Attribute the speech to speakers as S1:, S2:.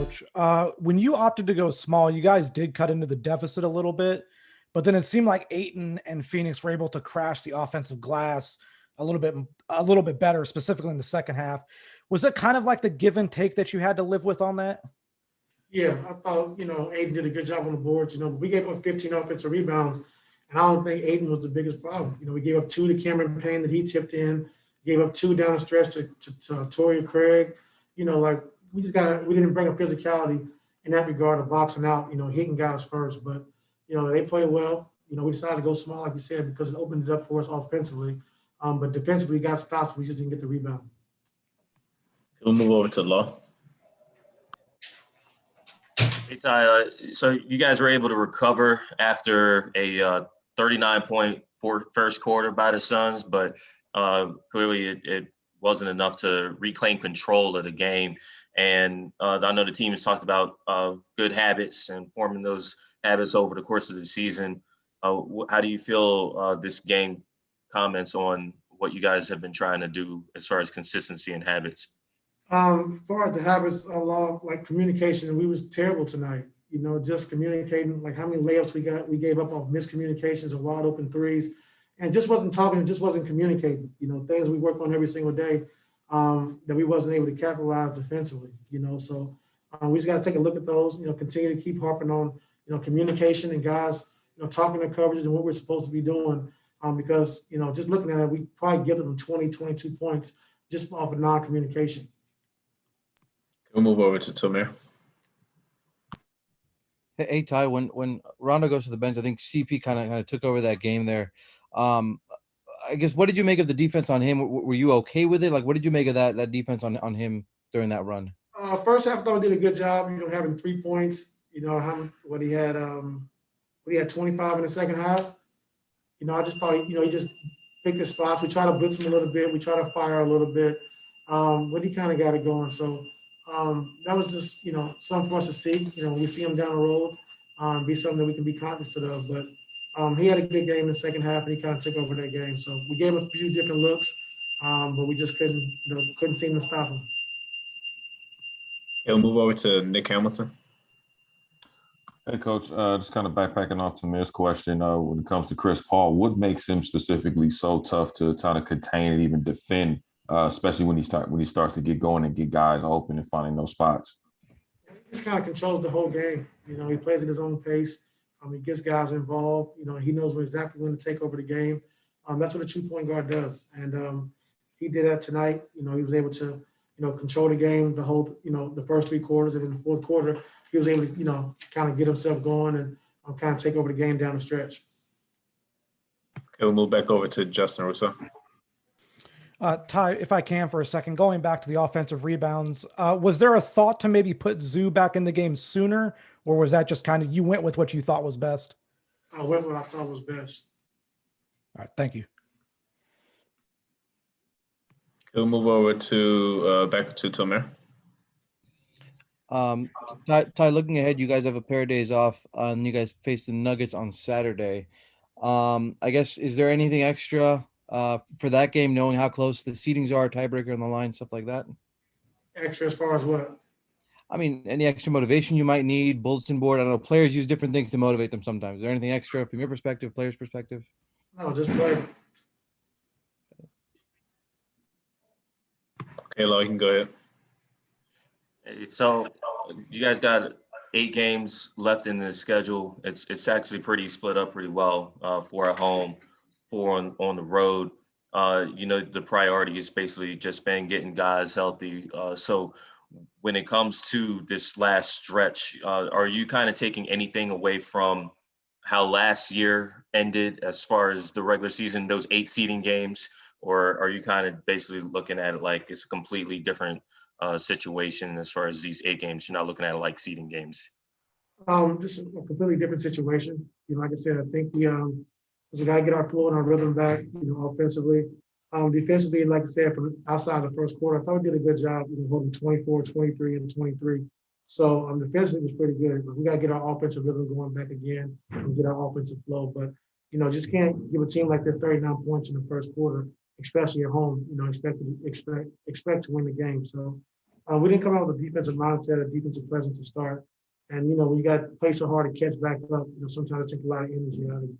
S1: Coach. When you opted to go small, you guys did cut into the deficit a little bit, but then it seemed like Ayton and Phoenix were able to crash the offensive glass a little bit better, specifically in the second half. Was it kind of like the give and take that you had to live with on that?
S2: Yeah, I thought, Aiden did a good job on the boards. We gave up 15 offensive rebounds, and I don't think Aiden was the biggest problem. We gave up 2 to Cameron Payne that he tipped in, gave up 2 down the stretch to Torrey Craig. We didn't bring up physicality in that regard of boxing out, hitting guys first. But, they played well. We decided to go small, like you said, because it opened it up for us offensively. But defensively, we got stops. We just didn't get the rebound.
S3: We'll move over to Law. Hey, Ty, so you guys were able to recover after a 39-point first quarter by the Suns, but clearly it wasn't enough to reclaim control of the game. And I know the team has talked about good habits and forming those habits over the course of the season. How do you feel this game comments on what you guys have been trying to do as far as consistency and habits?
S2: As far as the habits, Law, like communication, we was terrible tonight. Just communicating, like how many layups we gave up off miscommunications and wide open threes, and just wasn't talking, just wasn't communicating. Things we work on every single day that we wasn't able to capitalize defensively. So we just got to take a look at those. Continue to keep harping on communication and guys, talking to coverage and what we're supposed to be doing. Because just looking at it, we probably give them 20, 22 points just off of non-communication.
S3: We'll move over to Tamir.
S4: Hey Ty, when Rondo goes to the bench, I think CP kind of took over that game there. I guess, what did you make of the defense on him? Were you okay with it? Like, what did you make of that defense on him during that run?
S2: First half, I thought he did a good job. Having 3 points. What he had 25 in the second half. I just thought he just picked his spots. We try to blitz him a little bit. We try to fire a little bit, but he kind of got it going. So. That was just, something for us to see. We see him down the road, be something that we can be cognizant of. But he had a good game in the second half, and he kind of took over that game. So we gave him a few different looks, but we just couldn't seem to stop him.
S3: Okay, we'll move over to Nick Hamilton.
S5: Hey, Coach, just kind of backpacking off Tamir's question when it comes to Chris Paul, what makes him specifically so tough to try to contain and even defend? Especially when he starts to get going and get guys open and finding those spots.
S2: He just kind of controls the whole game. He plays at his own pace. He gets guys involved. He knows exactly when to take over the game. That's what a true point guard does. And he did that tonight. He was able to, control the game the whole, the first 3 quarters. And in the fourth quarter, he was able to, kind of get himself going and kind of take over the game down the stretch.
S3: Okay, we'll move back over to Justin Russo.
S1: Ty, if I can for a second, going back to the offensive rebounds, was there a thought to maybe put Zoo back in the game sooner, or was that just kind of you went with what you thought was best?
S2: I went with what I thought was best.
S1: All right, thank you.
S3: We'll move over to back to Tamir.
S4: Ty, looking ahead, you guys have a pair of days off, and you guys face the Nuggets on Saturday. I guess, is there anything extra for that game, knowing how close the seedings are, tiebreaker on the line, stuff like that?
S2: Extra as far as what?
S4: I mean, any extra motivation you might need, bulletin board. I don't know. Players use different things to motivate them sometimes. Is there anything extra from your perspective, players' perspective?
S2: No, just play.
S3: Okay, Law, you can go ahead.
S6: So you guys got 8 games left in the schedule. It's actually pretty split up pretty well, 4 at home, 4 on the road. The priority is basically just been getting guys healthy. So when it comes to this last stretch, are you kind of taking anything away from how last year ended as far as the regular season, those 8 seeding games, or are you kind of basically looking at it like it's a completely different situation as far as these 8 games? You're not looking at it like seeding games.
S2: Just a completely different situation. Like I said, I think we got to get our flow and our rhythm back, offensively. Defensively, like I said, from outside the first quarter, I thought we did a good job, holding 24, 23, and 23. So defensively was pretty good, but we got to get our offensive rhythm going back again and get our offensive flow. But, just can't give a team like this 39 points in the first quarter, especially at home, expect to win the game. So We didn't come out with a defensive mindset, a defensive presence to start. And, when you got to play so hard to catch back up, sometimes it takes a lot of energy out of you.